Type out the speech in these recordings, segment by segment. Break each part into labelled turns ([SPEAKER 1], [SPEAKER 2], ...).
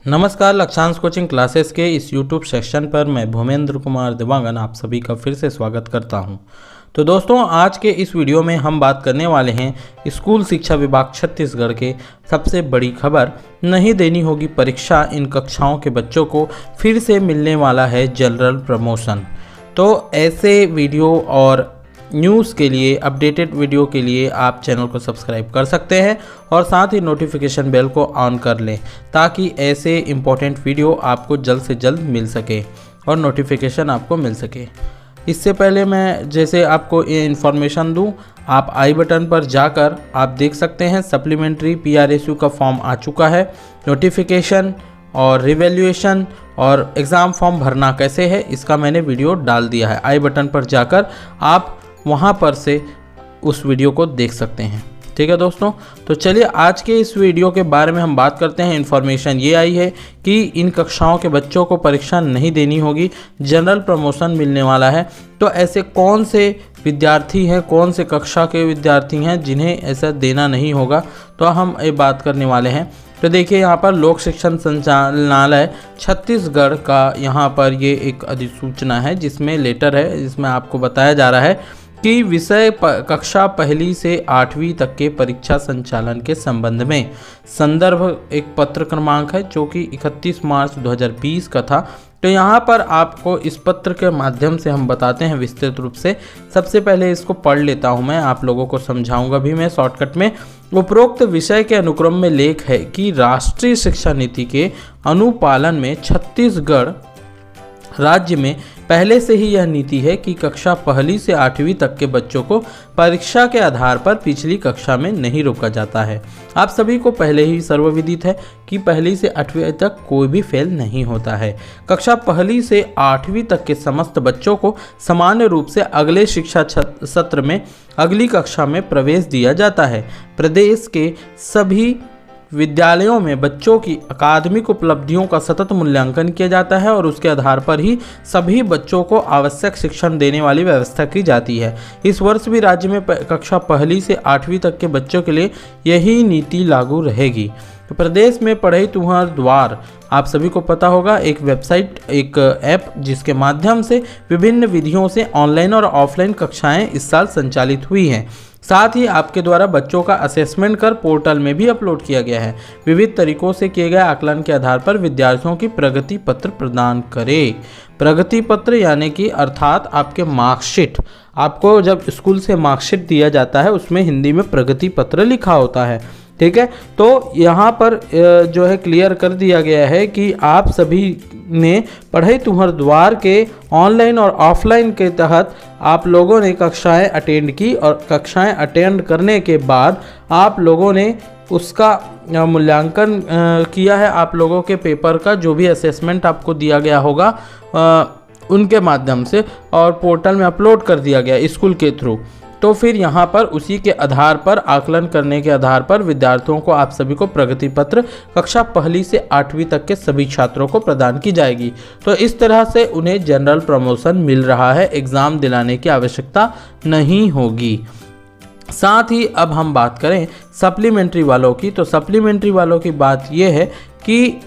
[SPEAKER 1] नमस्कार, Lakshyansh coaching classes के इस YouTube सेक्शन पर मैं भूमेंद्र कुमार देवांगन आप सभी का फिर से स्वागत करता हूं। तो दोस्तों, आज के इस वीडियो में हम बात करने वाले हैं स्कूल शिक्षा विभाग छत्तीसगढ़ के सबसे बड़ी खबर, नहीं देनी होगी परीक्षा, इन कक्षाओं के बच्चों को फिर से मिलने वाला है जनरल प्रमोशन। तो ऐसे वीडियो और न्यूज़ के लिए, अपडेटेड वीडियो के लिए आप चैनल को सब्सक्राइब कर सकते हैं और साथ ही नोटिफिकेशन बेल को ऑन कर लें ताकि ऐसे इम्पोर्टेंट वीडियो आपको जल्द से जल्द मिल सके और नोटिफिकेशन आपको मिल सके। इससे पहले मैं जैसे आपको ये इन्फॉर्मेशन दूं, आप आई बटन पर जाकर आप देख सकते हैं सप्लीमेंट्री PRSU का फॉर्म आ चुका है। नोटिफिकेशन और रिवैल्यूएशन और एग्ज़ाम फॉर्म भरना कैसे है इसका मैंने वीडियो डाल दिया है। आई बटन पर जाकर आप वहाँ पर से उस वीडियो को देख सकते हैं। ठीक है दोस्तों, तो चलिए आज के इस वीडियो के बारे में हम बात करते हैं। इन्फॉर्मेशन ये आई है कि इन कक्षाओं के बच्चों को परीक्षा नहीं देनी होगी, जनरल प्रमोशन मिलने वाला है। तो ऐसे कौन से विद्यार्थी हैं, कौन से कक्षा के विद्यार्थी हैं जिन्हें ऐसा देना नहीं होगा, तो हम ये बात करने वाले हैं। तो देखिए, यहाँ पर लोक शिक्षण संचालनालय छत्तीसगढ़ का यहाँ पर ये एक अधिसूचना है जिसमें लेटर है, जिसमें आपको बताया जा रहा है कि विषय कक्षा पहली से 8वीं तक के परीक्षा संचालन के संबंध में संदर्भ एक पत्र क्रमांक है जो कि 31 मार्च 2020 का था। तो यहाँ पर आपको इस पत्र के माध्यम से हम बताते हैं विस्तृत रूप से। सबसे पहले इसको पढ़ लेता हूँ, मैं आप लोगों को समझाऊंगा भी मैं शॉर्टकट में। उपरोक्त विषय के अनुक्रम में लेख है कि राष्ट्रीय शिक्षा नीति के अनुपालन में छत्तीसगढ़ राज्य में पहले से ही यह नीति है कि कक्षा पहली से 8वीं तक के बच्चों को परीक्षा के आधार पर पिछली कक्षा में नहीं रोका जाता है। आप सभी को पहले ही सर्वविदित है कि पहली से 8वीं तक कोई भी फेल नहीं होता है। कक्षा पहली से 8वीं तक के समस्त बच्चों को सामान्य रूप से अगले शिक्षा सत्र में अगली कक्षा में प्रवेश दिया जाता है। प्रदेश के सभी विद्यालयों में बच्चों की अकादमिक उपलब्धियों का सतत मूल्यांकन किया जाता है और उसके आधार पर ही सभी बच्चों को आवश्यक शिक्षण देने वाली व्यवस्था की जाती है। इस वर्ष भी राज्य में कक्षा पहली से 8वीं तक के बच्चों के लिए यही नीति लागू रहेगी। तो प्रदेश में पढ़ई तुहर द्वार, आप सभी को पता होगा, एक वेबसाइट, एक ऐप जिसके माध्यम से विभिन्न विधियों से ऑनलाइन और ऑफलाइन कक्षाएं इस साल संचालित हुई हैं। साथ ही आपके द्वारा बच्चों का असेसमेंट कर पोर्टल में भी अपलोड किया गया है। विविध तरीकों से किए गए आकलन के आधार पर विद्यार्थियों की प्रगति पत्र प्रदान करें। प्रगति पत्र यानी कि अर्थात आपके मार्कशीट, आपको जब स्कूल से मार्कशीट दिया जाता है उसमें हिंदी में प्रगति पत्र लिखा होता है। ठीक है, तो यहाँ पर जो है क्लियर कर दिया गया है कि आप सभी ने पढ़ई तुहर द्वार के ऑनलाइन और ऑफलाइन के तहत आप लोगों ने कक्षाएं अटेंड की और कक्षाएं अटेंड करने के बाद आप लोगों ने उसका मूल्यांकन किया है। आप लोगों के पेपर का जो भी असेसमेंट आपको दिया गया होगा उनके माध्यम से और पोर्टल में अपलोड कर दिया गया स्कूल के थ्रू। तो फिर यहाँ पर उसी के आधार पर आकलन करने के आधार पर विद्यार्थियों को, आप सभी को प्रगति पत्र कक्षा पहली से 8वीं तक के सभी छात्रों को प्रदान की जाएगी। तो इस तरह से उन्हें जनरल प्रमोशन मिल रहा है, एग्ज़ाम दिलाने की आवश्यकता नहीं होगी। साथ ही अब हम बात करें सप्लीमेंट्री वालों की, तो सप्लीमेंट्री वालों की बात यह है कि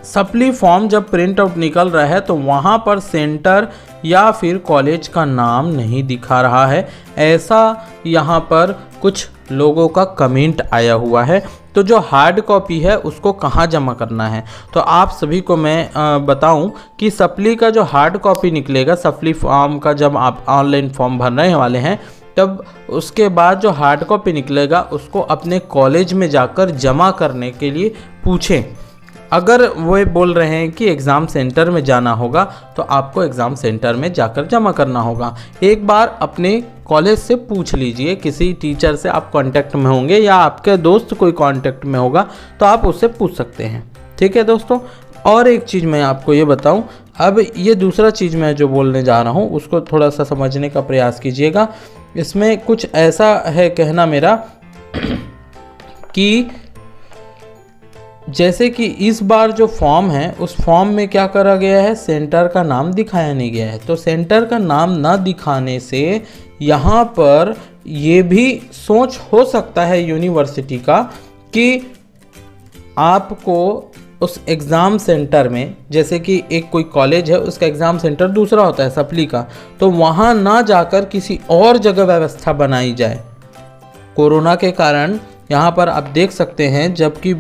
[SPEAKER 1] सप्ली फॉर्म जब प्रिंट आउट निकल रहा है तो वहाँ पर सेंटर या फिर कॉलेज का नाम नहीं दिखा रहा है, ऐसा यहाँ पर कुछ लोगों का कमेंट आया हुआ है। तो जो हार्ड कॉपी है उसको कहाँ जमा करना है, तो आप सभी को मैं बताऊं कि सप्ली का जो हार्ड कॉपी निकलेगा, सप्ली फॉर्म का जब आप ऑनलाइन फॉर्म भरने वाले हैं तब उसके बाद जो हार्ड कॉपी निकलेगा उसको अपने कॉलेज में जाकर जमा करने के लिए पूछें। अगर वो बोल रहे हैं कि एग्ज़ाम सेंटर में जाना होगा तो आपको एग्ज़ाम सेंटर में जाकर जमा करना होगा। एक बार अपने कॉलेज से पूछ लीजिए, किसी टीचर से आप कांटेक्ट में होंगे या आपके दोस्त कोई कांटेक्ट में होगा तो आप उससे पूछ सकते हैं। ठीक है दोस्तों, और एक चीज़ मैं आपको ये बताऊं, अब ये दूसरा चीज़ मैं जो बोलने जा रहा हूँ उसको थोड़ा सा समझने का प्रयास कीजिएगा। इसमें कुछ ऐसा है कहना मेरा कि जैसे कि इस बार जो फॉर्म है उस फॉर्म में क्या करा गया है, सेंटर का नाम दिखाया नहीं गया है। तो सेंटर का नाम ना दिखाने से यहाँ पर ये भी सोच हो सकता है यूनिवर्सिटी का कि आपको उस एग्ज़ाम सेंटर में, जैसे कि एक कोई कॉलेज है उसका एग्ज़ाम सेंटर दूसरा होता है सप्ली का, तो वहाँ ना जाकर किसी और जगह व्यवस्था बनाई जाए। कोरोना के कारण यहाँ पर आप देख सकते हैं, जबकि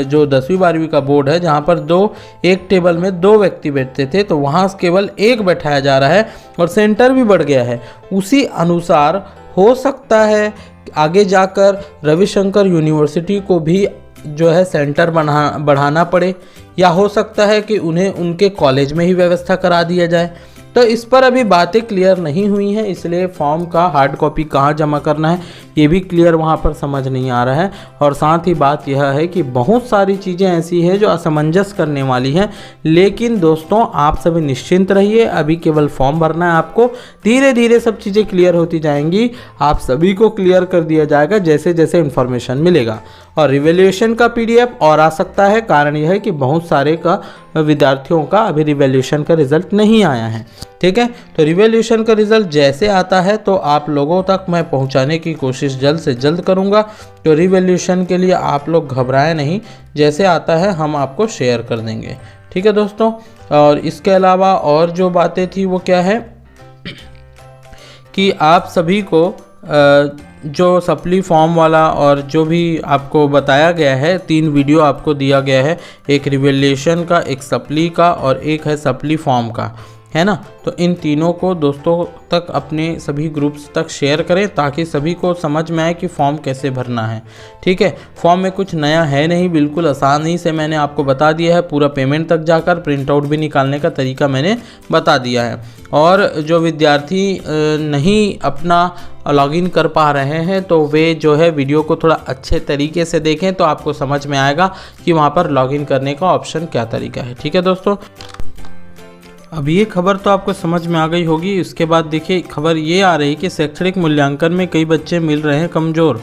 [SPEAKER 1] जो 10वीं 12वीं का बोर्ड है जहाँ पर एक टेबल में 2 व्यक्ति बैठते थे, तो वहाँ केवल 1 बैठाया जा रहा है और सेंटर भी बढ़ गया है। उसी अनुसार हो सकता है आगे जाकर रविशंकर यूनिवर्सिटी को भी जो है सेंटर बढ़ाना पड़े, या हो सकता है कि उन्हें उनके कॉलेज में ही व्यवस्था करा दिया जाए। तो इस पर अभी बातें क्लियर नहीं हुई हैं, इसलिए फॉर्म का हार्ड कॉपी कहाँ जमा करना है ये भी क्लियर वहाँ पर समझ नहीं आ रहा है। और साथ ही बात यह है कि बहुत सारी चीज़ें ऐसी हैं जो असमंजस करने वाली हैं। लेकिन दोस्तों आप सभी निश्चिंत रहिए, अभी केवल फॉर्म भरना है आपको, धीरे धीरे सब चीज़ें क्लियर होती जाएंगी, आप सभी को क्लियर कर दिया जाएगा जैसे जैसे इन्फॉर्मेशन मिलेगा। और रिवैल्यूएशन का PDF और आ सकता है, कारण यह है कि बहुत सारे का विद्यार्थियों का अभी रिवैल्यूएशन का रिजल्ट नहीं आया है। ठीक है, तो रिवैल्यूएशन का रिजल्ट जैसे आता है तो आप लोगों तक मैं पहुंचाने की कोशिश जल्द से जल्द करूंगा। तो रिवैल्यूएशन के लिए आप लोग घबराएं नहीं, जैसे आता है हम आपको शेयर कर देंगे। ठीक है दोस्तों, और इसके अलावा और जो बातें थी वो क्या है कि आप सभी को जो सप्ली फॉर्म वाला और जो भी आपको बताया गया है, 3 वीडियो आपको दिया गया है, एक रिवैल्यूएशन का, एक सप्ली का और एक है सप्ली फॉर्म का, है ना। तो इन तीनों को दोस्तों तक अपने सभी ग्रुप्स तक शेयर करें ताकि सभी को समझ में आए कि फॉर्म कैसे भरना है। ठीक है, फॉर्म में कुछ नया है नहीं, बिल्कुल आसानी से मैंने आपको बता दिया है। पूरा पेमेंट तक जाकर प्रिंट आउट भी निकालने का तरीका मैंने बता दिया है। और जो विद्यार्थी नहीं अपना लॉगिन कर पा रहे हैं तो वे जो है वीडियो को थोड़ा अच्छे तरीके से देखें, तो आपको समझ में आएगा कि वहाँ पर लॉगिन करने का ऑप्शन क्या तरीका है। ठीक है दोस्तों, अब ये खबर तो आपको समझ में आ गई होगी। इसके बाद देखिए खबर ये आ रही कि शैक्षणिक मूल्यांकन में कई बच्चे मिल रहे हैं कमज़ोर।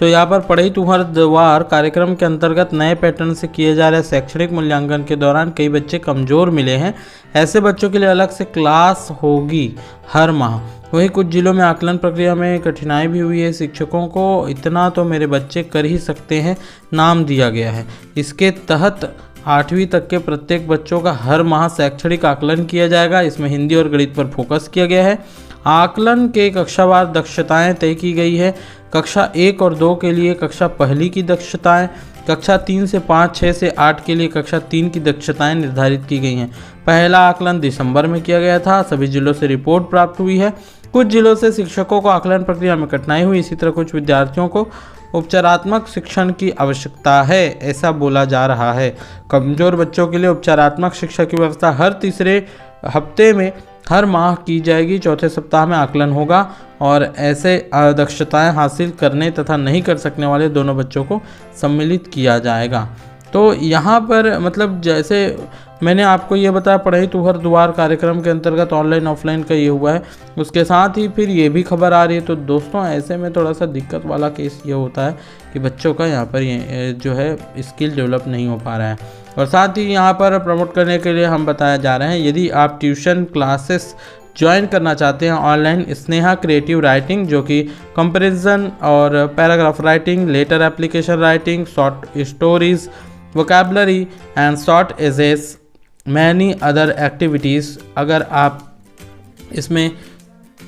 [SPEAKER 1] तो यहाँ पर पढ़ई तुहर द्वार कार्यक्रम के अंतर्गत नए पैटर्न से किए जा रहे शैक्षणिक मूल्यांकन के दौरान कई बच्चे कमज़ोर मिले हैं। ऐसे बच्चों के लिए अलग से क्लास होगी हर माह। वहीं कुछ जिलों में आकलन प्रक्रिया में कठिनाई भी हुई है। शिक्षकों को इतना तो मेरे बच्चे कर ही सकते हैं नाम दिया गया है। इसके तहत 8वीं तक के प्रत्येक बच्चों का हर माह शैक्षणिक आकलन किया जाएगा। इसमें हिंदी और गणित पर फोकस किया गया है। आकलन के कक्षावार दक्षताएं तय की गई है। कक्षा 1 और 2 के लिए कक्षा पहली की दक्षताएं, कक्षा 3 से 5, 6 से 8 के लिए कक्षा 3 की दक्षताएं निर्धारित की गई हैं। पहला आकलन दिसंबर में किया गया था। सभी जिलों से रिपोर्ट प्राप्त हुई है। कुछ जिलों से शिक्षकों को आकलन प्रक्रिया में कठिनाई हुई। इसी तरह कुछ विद्यार्थियों को उपचारात्मक शिक्षण की आवश्यकता है, ऐसा बोला जा रहा है। कमजोर बच्चों के लिए उपचारात्मक शिक्षा की व्यवस्था हर तीसरे हफ्ते में हर माह की जाएगी। चौथे सप्ताह में आकलन होगा और ऐसे दक्षताएं हासिल करने तथा नहीं कर सकने वाले दोनों बच्चों को सम्मिलित किया जाएगा। तो यहाँ पर मतलब जैसे मैंने आपको ये बताया पढ़ई तुहर दुआर कार्यक्रम के अंतर्गत ऑनलाइन ऑफलाइन का ये हुआ है, उसके साथ ही फिर ये भी खबर आ रही है। तो दोस्तों ऐसे में थोड़ा सा दिक्कत वाला केस ये होता है कि बच्चों का यहाँ पर ये जो है स्किल डेवलप नहीं हो पा रहा है। और साथ ही यहाँ पर प्रमोट करने के लिए हम बताया जा रहे हैं, यदि आप ट्यूशन क्लासेस ज्वाइन करना चाहते हैं ऑनलाइन, स्नेहा क्रिएटिव राइटिंग जो कि कंपैरिजन और paragraph writing, letter application writing, short stories, vocabulary and short essays, many other activities, अगर आप इसमें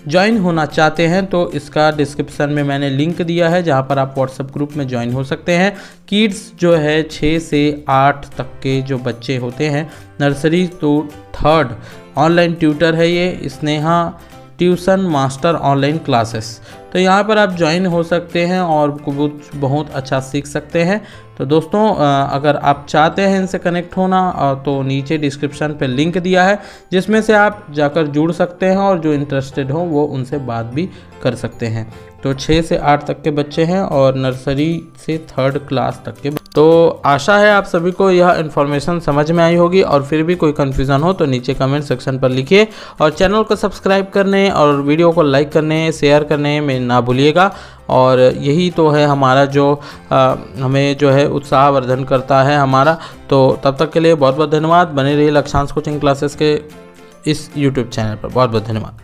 [SPEAKER 1] ज्वाइन होना चाहते हैं तो इसका डिस्क्रिप्शन में मैंने लिंक दिया है जहां पर आप व्हाट्सएप ग्रुप में ज्वाइन हो सकते हैं। किड्स जो है 6 से 8 तक के जो बच्चे होते हैं, नर्सरी तो 3rd, ऑनलाइन ट्यूटर है ये, Sneha tuition master online classes. तो यहाँ पर आप ज्वाइन हो सकते हैं और कुछ बहुत अच्छा सीख सकते हैं। तो दोस्तों अगर आप चाहते हैं इनसे कनेक्ट होना तो नीचे डिस्क्रिप्शन पे लिंक दिया है जिसमें से आप जाकर जुड़ सकते हैं और जो इंटरेस्टेड हो वो उनसे बात भी कर सकते हैं। तो 6 से 8 तक के बच्चे हैं और नर्सरी से 3rd क्लास तक के। तो आशा है आप सभी को यह इन्फॉर्मेशन समझ में आई होगी और फिर भी कोई कन्फ्यूज़न हो तो नीचे कमेंट सेक्शन पर लिखिए और चैनल को सब्सक्राइब करने और वीडियो को लाइक करने शेयर करने में ना भूलिएगा। और यही तो है हमारा जो हमें जो है उत्साहवर्धन करता है हमारा। तो तब तक के लिए बहुत बहुत धन्यवाद। बने रहिए लक्ष्यांश कोचिंग क्लासेस के इस YouTube चैनल पर। बहुत बहुत धन्यवाद।